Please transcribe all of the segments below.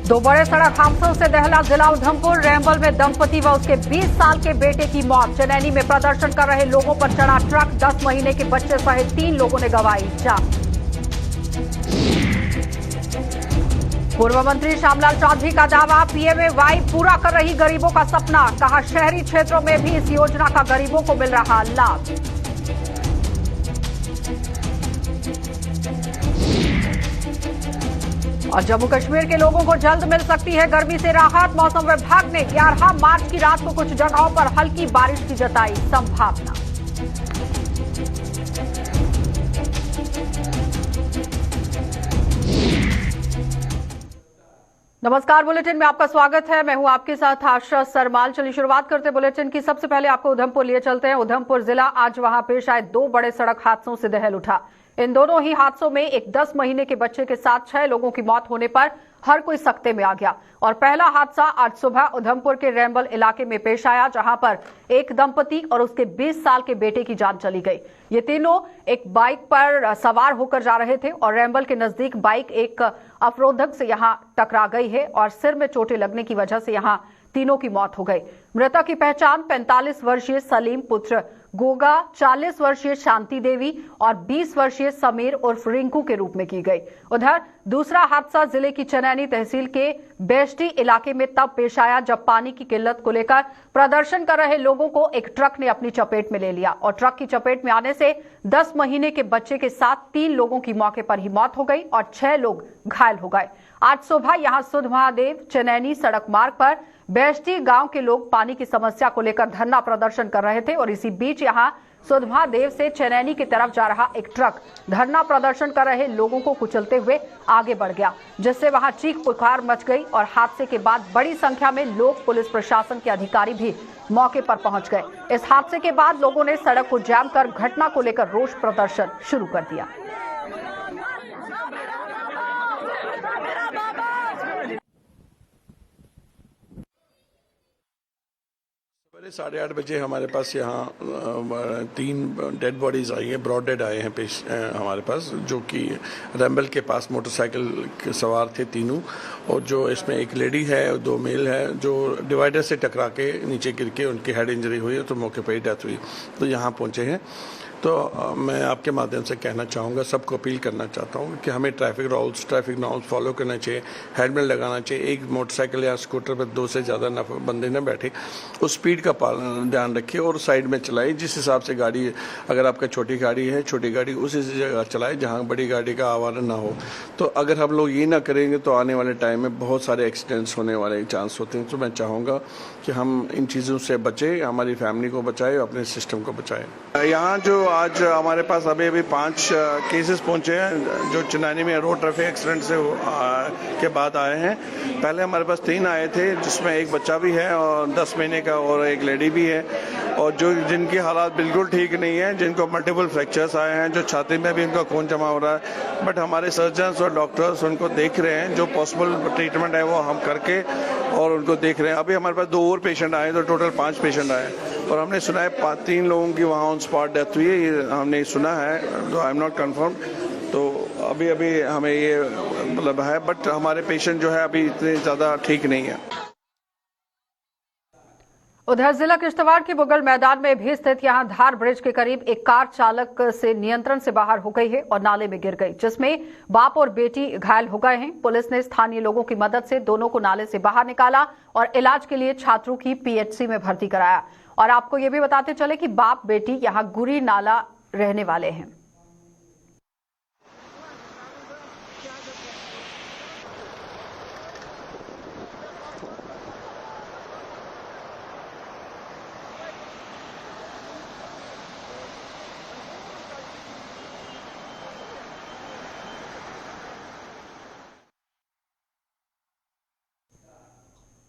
दो बड़े सड़क हादसों से दहला जिला उधमपुर। रैम्बल में दंपति व उसके 20 साल के बेटे की मौत। चनैनी में प्रदर्शन कर रहे लोगों पर चढ़ा ट्रक। 10 महीने के बच्चे सहित 3 लोगों ने गंवाई जान। पूर्व मंत्री श्यामलाल चौधरी का दावा, पीएमएवाई पूरा कर रही गरीबों का सपना। कहा, शहरी क्षेत्रों में भी इस योजना का गरीबों को मिल रहा लाभ। और जम्मू कश्मीर के लोगों को जल्द मिल सकती है गर्मी से राहत। मौसम विभाग ने 11 मार्च की रात को कुछ जगहों पर हल्की बारिश की जताई संभावना। नमस्कार, बुलेटिन में आपका स्वागत है। मैं हूं आपके साथ आशा सरमाल। चलिए शुरुआत करते हैं बुलेटिन की। सबसे पहले आपको उधमपुर लिए चलते हैं। उधमपुर जिला आज वहां पेश आए 2 बड़े सड़क हादसों से दहल उठा। इन दोनों ही हादसों में एक 10 महीने के बच्चे के साथ 6 लोगों की मौत होने पर हर कोई सकते में आ गया। और पहला हादसा आज सुबह उधमपुर के रैम्बल इलाके में पेश आया, जहां पर एक दंपति और उसके 20 साल के बेटे की जान चली गई। ये तीनों एक बाइक पर सवार होकर जा रहे थे और रैम्बल के नजदीक बाइक एक अवरोधक से यहां टकरा गई है और सिर में चोटें लगने की वजह से यहां तीनों की मौत हो गई। मृतक की पहचान 45 वर्षीय सलीम पुत्र गोगा, 40 वर्षीय शांति देवी और 20 वर्षीय समीर उर्फ रिंकू के रूप में की गई। उधर दूसरा हादसा जिले की चनैनी तहसील के बेष्टी इलाके में तब पेश आया जब पानी की किल्लत को लेकर प्रदर्शन कर रहे लोगों को एक ट्रक ने अपनी चपेट में ले लिया और ट्रक की चपेट में आने से 10 महीने के बच्चे के साथ 3 लोगों की मौके पर ही मौत हो गई और 6 लोग घायल हो गए। आज सुबह यहां सुध महादेव चनैनी सड़क मार्ग पर बेष्टी गांव के लोग पानी की समस्या को लेकर धरना प्रदर्शन कर रहे थे और इसी बीच यहां सुध महादेव से चनैनी की तरफ जा रहा एक ट्रक धरना प्रदर्शन कर रहे लोगों को कुचलते हुए आगे बढ़ गया, जिससे वहां चीख पुकार मच गई और हादसे के बाद बड़ी संख्या में लोग, पुलिस प्रशासन के अधिकारी भी मौके पर पहुंच गए। इस हादसे के बाद लोगों ने सड़क को जाम कर घटना को लेकर रोष प्रदर्शन शुरू कर दिया। 8:30 बजे हमारे पास यहाँ 3 डेड बॉडीज आई हैं, ब्रॉड डेड आए हैं हमारे पास, जो कि रैम्बल के पास मोटरसाइकिल सवार थे तीनों। और जो इसमें एक लेडी है और 2 मेल है, जो डिवाइडर से टकरा के नीचे गिर के उनकी हेड इंजरी हुई है, तो मौके पर ही डेथ हुई। तो यहाँ पहुँचे हैं। तो मैं आपके माध्यम से कहना चाहूँगा, सबको अपील करना चाहता हूँ कि हमें ट्रैफिक नॉर्म्स फॉलो करना चाहिए, हेलमेट लगाना चाहिए। एक मोटरसाइकिल या स्कूटर पर 2 से ज़्यादा बंदे न बैठे, उस स्पीड का ध्यान रखिए और साइड में चलाए। जिस हिसाब से गाड़ी, अगर आपका छोटी गाड़ी है, छोटी गाड़ी उसी जगह चलाए जहाँ बड़ी गाड़ी का आवारा ना हो। तो अगर हम लोग ये ना करेंगे तो आने वाले टाइम में बहुत सारे एक्सीडेंट्स होने वाले चांस होते हैं। तो मैं चाहूँगा कि हम इन चीज़ों से बचें, हमारी फैमिली को बचाएं, अपने सिस्टम को बचाएं। यहाँ जो आज हमारे पास अभी 5 केसेस पहुंचे हैं, जो चनैनी में रोड ट्रैफिक एक्सीडेंट से के बाद आए हैं। पहले हमारे पास 3 आए थे, जिसमें एक बच्चा भी है और 10 महीने का और एक लेडी भी है, और जिनकी हालात बिल्कुल ठीक नहीं है, जिनको मल्टीपल फ्रैक्चर्स आए हैं, जो छाती में भी उनका खून जमा हो रहा है। बट हमारे सर्जन्स और डॉक्टर्स उनको देख रहे हैं, जो पॉसिबल ट्रीटमेंट है वो हम करके और उनको देख रहे हैं। अभी हमारे पास 2 और पेशेंट आए, तो टोटल 5 पेशेंट आए और हमने सुना है 3 लोगों की वहाँ ऑन स्पॉट डेथ हुई है, ये हमने सुना है, तो आई एम नॉट कंफर्म। तो अभी हमें ये मतलब है, बट हमारे पेशेंट जो है अभी इतने ज़्यादा ठीक नहीं है। उधर जिला किश्तवाड़ के मुगल मैदान में भी स्थित यहां धार ब्रिज के करीब एक कार चालक से नियंत्रण से बाहर हो गई है और नाले में गिर गई, जिसमें बाप और बेटी घायल हो गए हैं। पुलिस ने स्थानीय लोगों की मदद से दोनों को नाले से बाहर निकाला और इलाज के लिए छात्रों की पीएचसी में भर्ती कराया। और आपको ये भी बताते चले कि बाप बेटी यहां गुरी नाला रहने वाले हैं।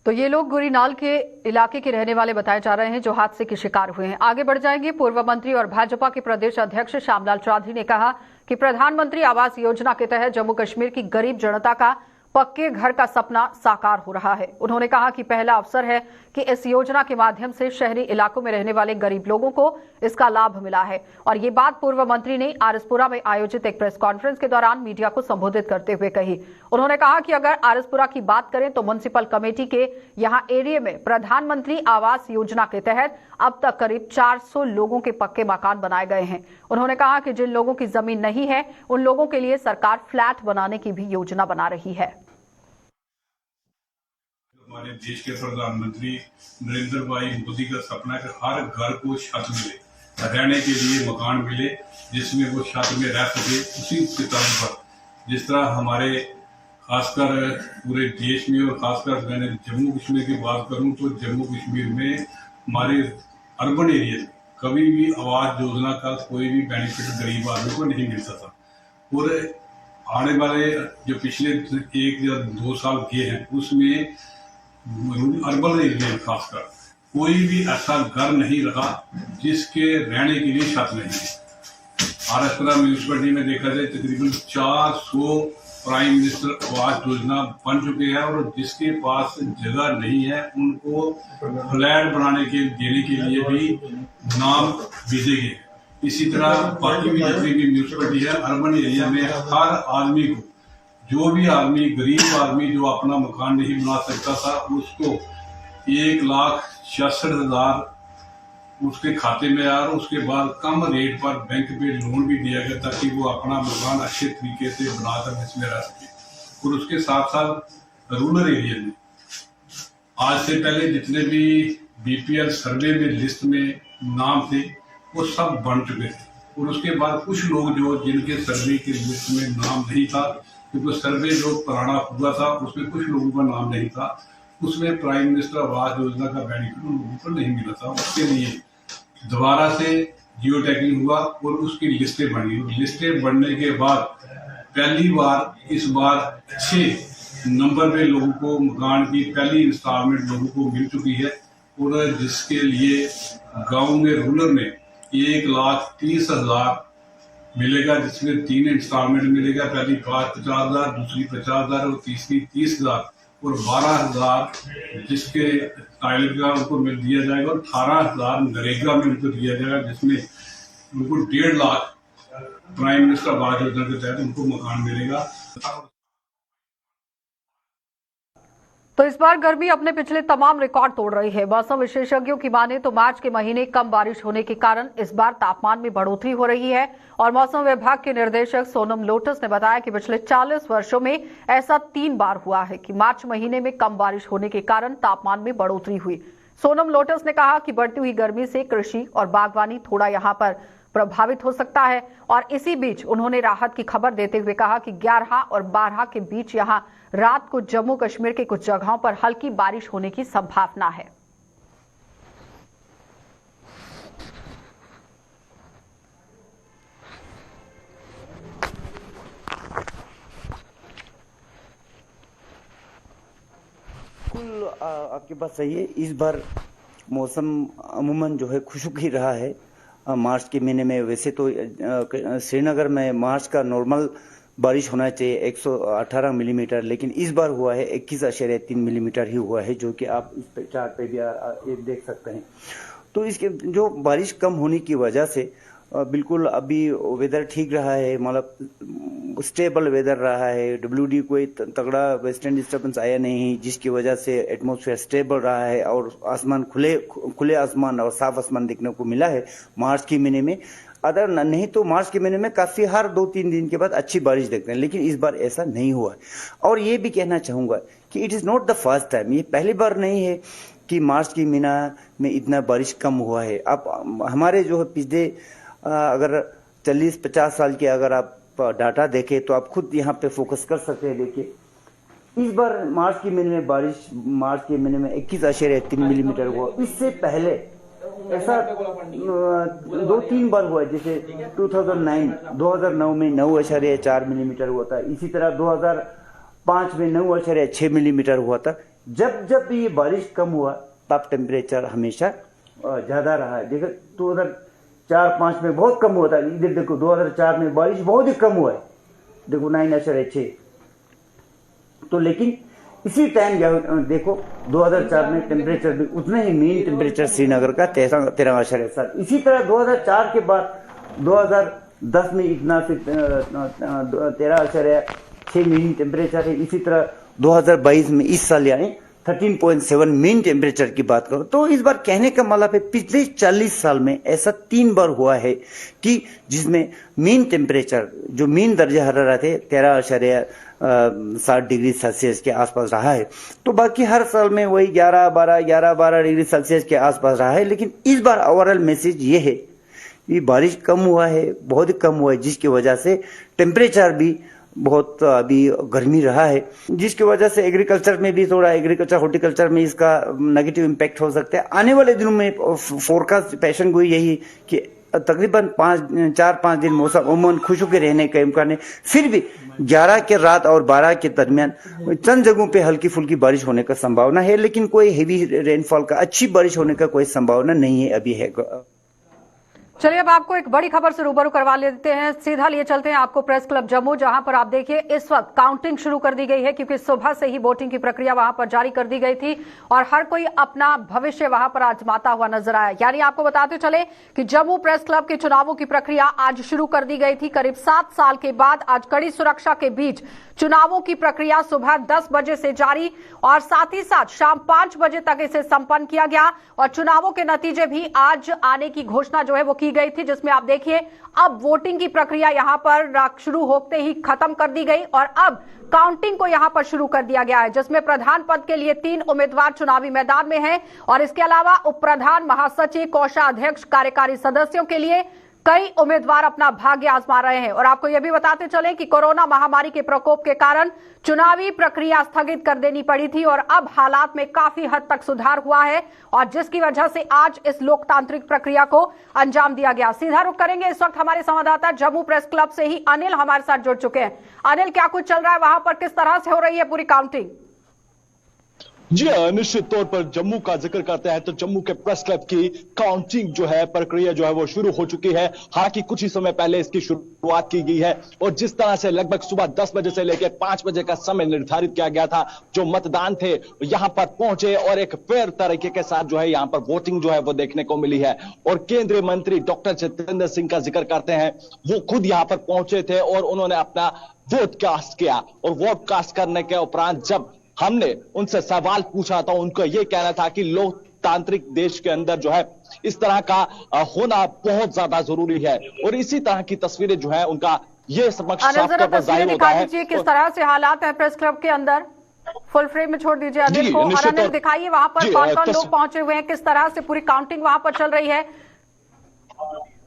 तो ये लोग गुरीनाल के इलाके के रहने वाले बताए जा रहे हैं, जो हादसे के शिकार हुए हैं। आगे बढ़ जाएंगे। पूर्व मंत्री और भाजपा के प्रदेश अध्यक्ष श्यामलाल चौधरी ने कहा कि प्रधानमंत्री आवास योजना के तहत जम्मू कश्मीर की गरीब जनता का पक्के घर का सपना साकार हो रहा है। उन्होंने कहा कि पहला अवसर है कि इस योजना के माध्यम से शहरी इलाकों में रहने वाले गरीब लोगों को इसका लाभ मिला है। और ये बात पूर्व मंत्री ने आरएसपुरा में आयोजित एक प्रेस कॉन्फ्रेंस के दौरान मीडिया को संबोधित करते हुए कही। उन्होंने कहा कि अगर आरएसपुरा की बात करें तो म्युनिसिपल कमेटी के यहां एरिया में प्रधानमंत्री आवास योजना के तहत अब तक करीब 400 लोगों के पक्के मकान बनाए गए हैं। उन्होंने कहा कि जिन लोगों की जमीन नहीं है उन लोगों के लिए सरकार फ्लैट बनाने की भी योजना बना रही है। हमारे देश के प्रधानमंत्री नरेंद्र भाई मोदी का सपना है कि हर घर को छत मिले, रहने के लिए मकान मिले, जिसमें वो छत में रह सके। उसी के तौर पर जिस तरह हमारे खासकर पूरे देश में और खासकर मैंने जम्मू कश्मीर की बात करूं तो जम्मू कश्मीर में हमारे अर्बन एरिया में कभी भी आवास योजना का कोई भी बेनिफिट गरीब आदमी को नहीं मिलता था। और आने वाले जो पिछले 1 या 2 साल गए हैं उसमें अर्बन एरिया में खासकर कोई भी ऐसा घर नहीं रहा जिसके रहने के लिए छत नहीं है। आरएसपुरा म्यूनिसिपलिटी में देखा जाए तकरीबन 400 प्राइम मिनिस्टर आवास योजना बन चुके हैं और जिसके पास जगह नहीं है उनको फ्लैट बनाने के देने के लिए भी नाम भेजे गए। इसी तरह बाकी भी जितनी भी म्यूनिसिपलिटी है अर्बन एरिया में हर आदमी को, जो भी आदमी गरीब आदमी जो अपना मकान नहीं बना सकता था उसको 1,66,000 उसके खाते में आया और उसके बाद कम रेट पर बैंक पे लोन भी दिया गया ताकि वो अपना मकान अच्छे तरीके से बनाकर इसमें रह सके। और उसके साथ साथ रूरल एरिया में आज से पहले जितने भी बीपीएल सर्वे में लिस्ट में नाम थे वो सब बन चुके थे। और उसके बाद कुछ लोग जो जिनके सर्वे की लिस्ट में नाम नहीं था, क्योंकि सर्वे जो पुराना हुआ था उसमें कुछ लोगों का नाम नहीं था, उसमें प्राइम मिनिस्टर आवास योजना का बेनिफिट उन लोगों को नहीं मिला था। उसके लिए दोबारा से जियो टैगिंग हुआ और उसकी लिस्टें बनी। लिस्टें बनने के बाद पहली बार इस बार अच्छे नंबर में लोगों को मकान की पहली इंस्टॉलमेंट लोगों को मिल चुकी है। और जिसके लिए गांव में रूरल में 1,30,000 मिलेगा, जिसमें 3 इंस्टॉलमेंट मिलेगा। पहली 50,000, दूसरी 50,000 और तीसरी 30,000 और 12,000 जिसके टाइलर का उनको मिल दिया जाएगा और 18,000 नरेगा में उनको दिया जाएगा, जिसमें उनको 1.5 लाख प्राइम मिनिस्टर आवास योजना के तहत उनको मकान मिलेगा। तो इस बार गर्मी अपने पिछले तमाम रिकॉर्ड तोड़ रही है। मौसम विशेषज्ञों की माने तो मार्च के महीने कम बारिश होने के कारण इस बार तापमान में बढ़ोतरी हो रही है। और मौसम विभाग के निर्देशक सोनम लोटस ने बताया कि पिछले 40 वर्षों में ऐसा 3 बार हुआ है कि मार्च महीने में कम बारिश होने के कारण तापमान में बढ़ोतरी हुई। सोनम लोटस ने कहा कि बढ़ती हुई गर्मी से कृषि और बागवानी थोड़ा यहाँ पर प्रभावित हो सकता है। और इसी बीच उन्होंने राहत की खबर देते हुए कहा कि 11 और 12 के बीच यहां रात को जम्मू कश्मीर के कुछ जगहों पर हल्की बारिश होने की संभावना है। बिल्कुल आपकी बात सही है। इस बार मौसम अमूमन जो है खुशक ही रहा है। मार्च के महीने में वैसे तो श्रीनगर में मार्च का नॉर्मल बारिश होना चाहिए 118 मिलीमीटर, लेकिन इस बार हुआ है 21.3 मिलीमीटर ही हुआ है, जो कि आप इस चार्ट पे भी ये देख सकते हैं। तो इसके जो बारिश कम होने की वजह से बिल्कुल अभी वेदर ठीक रहा है, मतलब स्टेबल वेदर रहा है। WD कोई तगड़ा वेस्टर्न डिस्टर्बेंस आया नहीं, जिसकी वजह से एटमॉस्फेयर स्टेबल रहा है और आसमान खुले आसमान और साफ आसमान देखने को मिला है मार्च के महीने में। अदर नहीं तो मार्च के महीने में काफी हर 2-3 दिन के बाद अच्छी बारिश देखते हैं, लेकिन इस बार ऐसा नहीं हुआ। और ये भी कहना चाहूंगा कि it is not the first time, ये पहली बार नहीं है कि मार्च के महीना में इतना बारिश कम हुआ है। अब हमारे जो है पिछले अगर 40-50 साल के अगर आप डाटा देखें तो आप खुद यहाँ पे फोकस कर सकते हैं। देखिए इस बार मार्च के महीने में बारिश मार्च के महीने में 21.3 मिलीमीटर हुआ। इससे पहले ऐसा 2-3 बार हुआ, जैसे 2009 में 9.4 मिलीमीटर हुआ था। इसी तरह 2005 में 9.6 मिलीमीटर हुआ था। जब भी ये बारिश कम हुआ तब टेम्परेचर हमेशा ज्यादा रहा है। देखो 2004-5 में बहुत कम हुआ था। इधर देखो 2004 में बारिश बहुत ही कम हुआ है, देखो 9.6। तो लेकिन इसी टाइम देखो 2004 में टेम्परेचर भी उतना ही मीन टेम्परेचर श्रीनगर का 13.7। इसी तरह 2004 के बाद 2010 में इतना फिर 13.6 मीन टेम्परेचर है। इसी तरह 2022 में इस साल यानी 13.7 मीन टेम्परेचर की बात करो तो इस बार कहने का मतलब है पिछले 40 साल में ऐसा 3 बार हुआ है कि जिसमें मीन टेम्परेचर जो मीन दर्जा हरारत है 13.7 डिग्री सेल्सियस के आसपास रहा है। तो बाकी हर साल में वही 11-12 डिग्री सेल्सियस के आसपास रहा है। लेकिन इस बार ओवरऑल मैसेज ये है कि बारिश कम हुआ है, बहुत ही कम हुआ है, जिसकी वजह से टेम्परेचर भी बहुत अभी गर्मी रहा है, जिसकी वजह से एग्रीकल्चर में भी थोड़ा हॉर्टिकल्चर में इसका नेगेटिव इम्पैक्ट हो सकता है। आने वाले दिनों में फोरकास्ट पेशन गोई यही कि तकरीबन 4-5 दिन मौसम अमूमन खुशक रहने का इम्कान है। फिर भी 11 के रात और 12 के दरमियान चंद जगहों पे हल्की फुल्की बारिश होने का संभावना है, लेकिन कोई हेवी रेनफॉल का अच्छी बारिश होने का कोई संभावना नहीं है अभी है। चलिए अब आपको एक बड़ी खबर से रूबरू करवा लेते हैं। सीधा लिए चलते हैं आपको प्रेस क्लब जम्मू, जहां पर आप देखिए इस वक्त काउंटिंग शुरू कर दी गई है, क्योंकि सुबह से ही वोटिंग की प्रक्रिया वहां पर जारी कर दी गई थी और हर कोई अपना भविष्य वहां पर आजमाता हुआ नजर आया। यानी आपको बताते चले कि जम्मू प्रेस क्लब के चुनावों की प्रक्रिया आज शुरू कर दी गई थी। करीब 7 साल के बाद आज कड़ी सुरक्षा के बीच चुनावों की प्रक्रिया सुबह 10 बजे से जारी और साथ ही साथ शाम 5 बजे तक इसे संपन्न किया गया और चुनावों के नतीजे भी आज आने की घोषणा जो है वो की गई थी, जिसमें आप देखिए अब वोटिंग की प्रक्रिया यहां पर शुरू होते ही खत्म कर दी गई और अब काउंटिंग को यहां पर शुरू कर दिया गया है, जिसमें प्रधान पद के लिए 3 उम्मीदवार चुनावी मैदान में हैं और इसके अलावा उप प्रधान, महासचिव, कोषाध्यक्ष, कार्यकारी सदस्यों के लिए कई उम्मीदवार अपना भाग्य आजमा रहे हैं। और आपको यह भी बताते चले कि कोरोना महामारी के प्रकोप के कारण चुनावी प्रक्रिया स्थगित कर देनी पड़ी थी और अब हालात में काफी हद तक सुधार हुआ है और जिसकी वजह से आज इस लोकतांत्रिक प्रक्रिया को अंजाम दिया गया। सीधा रुख करेंगे इस वक्त हमारे संवाददाता जम्मू प्रेस क्लब से ही अनिल हमारे साथ जुड़ चुके हैं। अनिल, क्या कुछ चल रहा है वहां पर, किस तरह से हो रही है पूरी काउंटिंग? जी निश्चित तौर पर जम्मू का जिक्र करते हैं तो जम्मू के प्रेस क्लब की काउंटिंग जो है प्रक्रिया जो है वो शुरू हो चुकी है। हालांकि कुछ ही समय पहले इसकी शुरुआत की गई है और जिस तरह से लगभग सुबह 10 बजे से लेकर 5 बजे का समय निर्धारित किया गया था, जो मतदान थे यहां पर पहुंचे और एक फेयर तरीके के साथ जो है यहां पर वोटिंग जो है वो देखने को मिली है। और केंद्रीय मंत्री डॉक्टर जितेंद्र सिंह का जिक्र करते हैं, वो खुद यहां पर पहुंचे थे और उन्होंने अपना वोट कास्ट किया और वोट कास्ट करने के उपरांत जब हमने उनसे सवाल पूछा तो उनको यह कहना था कि लोकतांत्रिक देश के अंदर जो है इस तरह का होना बहुत ज्यादा जरूरी है और इसी तरह की तस्वीरें जो है उनका ये समक्ष साफ तौर पर जाहिर होता है। किस तरह से हालात है प्रेस क्लब के अंदर, फुल फ्रेम में छोड़ दीजिए अनिल को और अनिल दिखाइए वहां पर कौन-कौन लोग पहुंचे हुए हैं, किस तरह से पूरी काउंटिंग वहां पर चल रही है।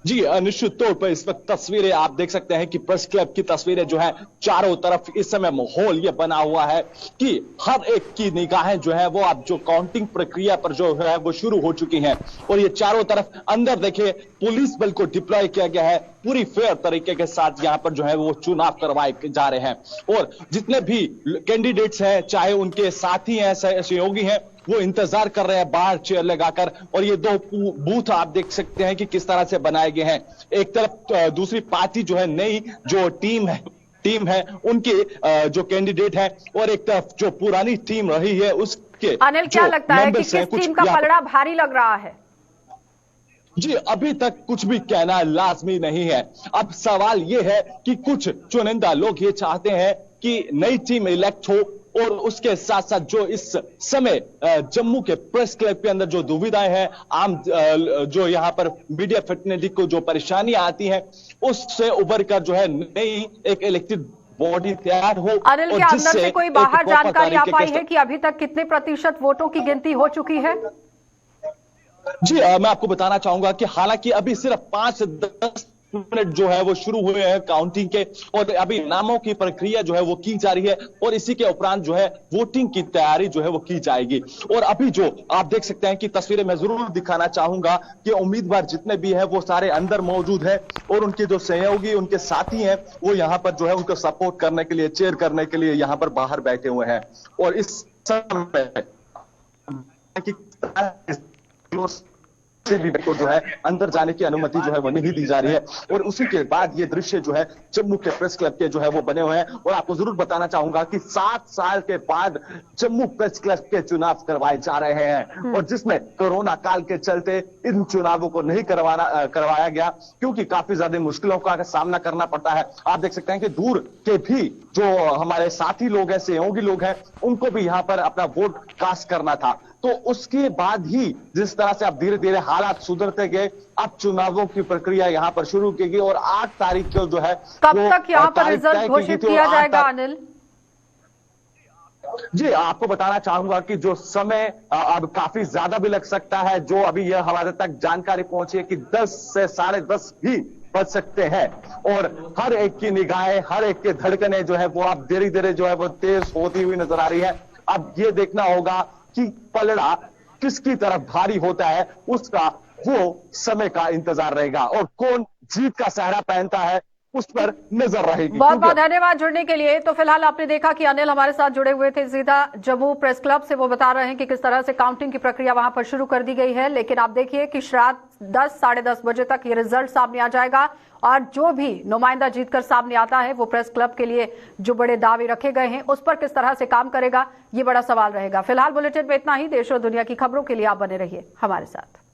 जी निश्चित तौर पर इस वक्त तस्वीरें आप देख सकते हैं कि प्रेस क्लब की तस्वीरें जो है चारों तरफ इस समय माहौल ये बना हुआ है कि हर एक की निगाहें जो है वो अब जो काउंटिंग प्रक्रिया पर जो है वो शुरू हो चुकी हैं और ये चारों तरफ अंदर देखिए पुलिस बल को डिप्लॉय किया गया है। पूरी फेयर तरीके के साथ यहाँ पर जो है वो चुनाव करवाए जा रहे हैं और जितने भी कैंडिडेट्स हैं चाहे उनके साथी हैं सहयोगी हैं वो इंतजार कर रहे हैं बाहर चेयर लगाकर और ये 2 बूथ आप देख सकते हैं कि किस तरह से बनाए गए हैं। एक तरफ दूसरी पार्टी जो है नई जो टीम है उनके जो कैंडिडेट है और एक तरफ जो पुरानी टीम रही है उसके। अनिल, क्या लगता है कि किस टीम का पलड़ा भारी लग रहा है? जी अभी तक कुछ भी कहना लाजमी नहीं है। अब सवाल यह है कि कुछ चुनिंदा लोग ये चाहते हैं कि नई टीम इलेक्ट हो और उसके साथ साथ जो इस समय जम्मू के प्रेस क्लब के अंदर जो दुविधाएं हैं, आम जो यहाँ पर मीडिया फिटनेस को जो परेशानियां आती हैं उससे उबर कर जो है नई एक इलेक्टेड बॉडी तैयार हो। अनिल, के अंदर से कोई बाहर जानकारी आ पाई है कि अभी तक कितने प्रतिशत वोटों की गिनती हो चुकी है? जी मैं आपको बताना चाहूंगा कि हालांकि अभी सिर्फ 5 से 10 मिनट जो है वो शुरू हुए हैं काउंटिंग के और अभी नामों की प्रक्रिया जो है वो की जा रही है और इसी के उपरांत जो है वोटिंग की तैयारी जो है वो की जाएगी। और अभी जो आप देख सकते हैं कि तस्वीरें मैं जरूर दिखाना चाहूंगा कि उम्मीदवार जितने भी हैं वो सारे अंदर मौजूद हैं और उनके जो सहयोगी उनके साथी हैं वो यहाँ पर जो है उनको सपोर्ट करने के लिए चेयर करने के लिए यहाँ पर बाहर बैठे हुए हैं। और इस समय से भी को जो है अंदर जाने की अनुमति जो है वो नहीं दी जा रही है। और उसी के बाद ये दृश्य जो है जम्मू के प्रेस क्लब के जो है वो बने हुए हैं। और आपको जरूर बताना चाहूंगा कि 7 साल के बाद जम्मू प्रेस क्लब के चुनाव करवाए जा रहे हैं, और जिसमें कोरोना काल के चलते इन चुनावों को नहीं करवाया गया, क्योंकि काफी ज्यादा मुश्किलों का सामना करना पड़ता है। आप देख सकते हैं कि दूर के भी जो हमारे साथी लोग हैं, सहयोगी लोग हैं, उनको भी यहाँ पर अपना वोट कास्ट करना था। तो उसके बाद ही जिस तरह से अब धीरे धीरे हालात सुधरते गए, अब चुनावों की प्रक्रिया यहाँ पर शुरू की गई और 8 तारीख को जो है कब तक यहाँ पर रिजल्ट घोषित किया जाएगा अनिल? जी, आपको बताना चाहूंगा कि जो समय अब काफी ज्यादा भी लग सकता है। जो अभी यह हमारे तक जानकारी पहुंची है कि 10 से 10:30 भी बच सकते हैं, और हर एक की निगाहें, हर एक के धड़कनें जो है वो अब धीरे धीरे जो है वो तेज होती हुई नजर आ रही है। अब ये देखना होगा कि पलड़ा किसकी तरफ भारी होता है, उसका वो समय का इंतजार रहेगा, और कौन जीत का सहरा पहनता है उस पर नजर रहेगी। बहुत बहुत धन्यवाद जुड़ने के लिए। तो फिलहाल आपने देखा कि अनिल हमारे साथ जुड़े हुए थे सीधा जम्मू प्रेस क्लब से। वो बता रहे हैं कि किस तरह से काउंटिंग की प्रक्रिया वहां पर शुरू कर दी गई है। लेकिन आप देखिए कि रात 10 साढ़े 10 बजे तक ये रिजल्ट सामने आ जाएगा, और जो भी नुमाइंदा जीतकर सामने आता है वो प्रेस क्लब के लिए जो बड़े दावे रखे गए हैं उस पर किस तरह से काम करेगा, ये बड़ा सवाल रहेगा। फिलहाल बुलेटिन में इतना ही। देश और दुनिया की खबरों के लिए आप बने रहिए हमारे साथ।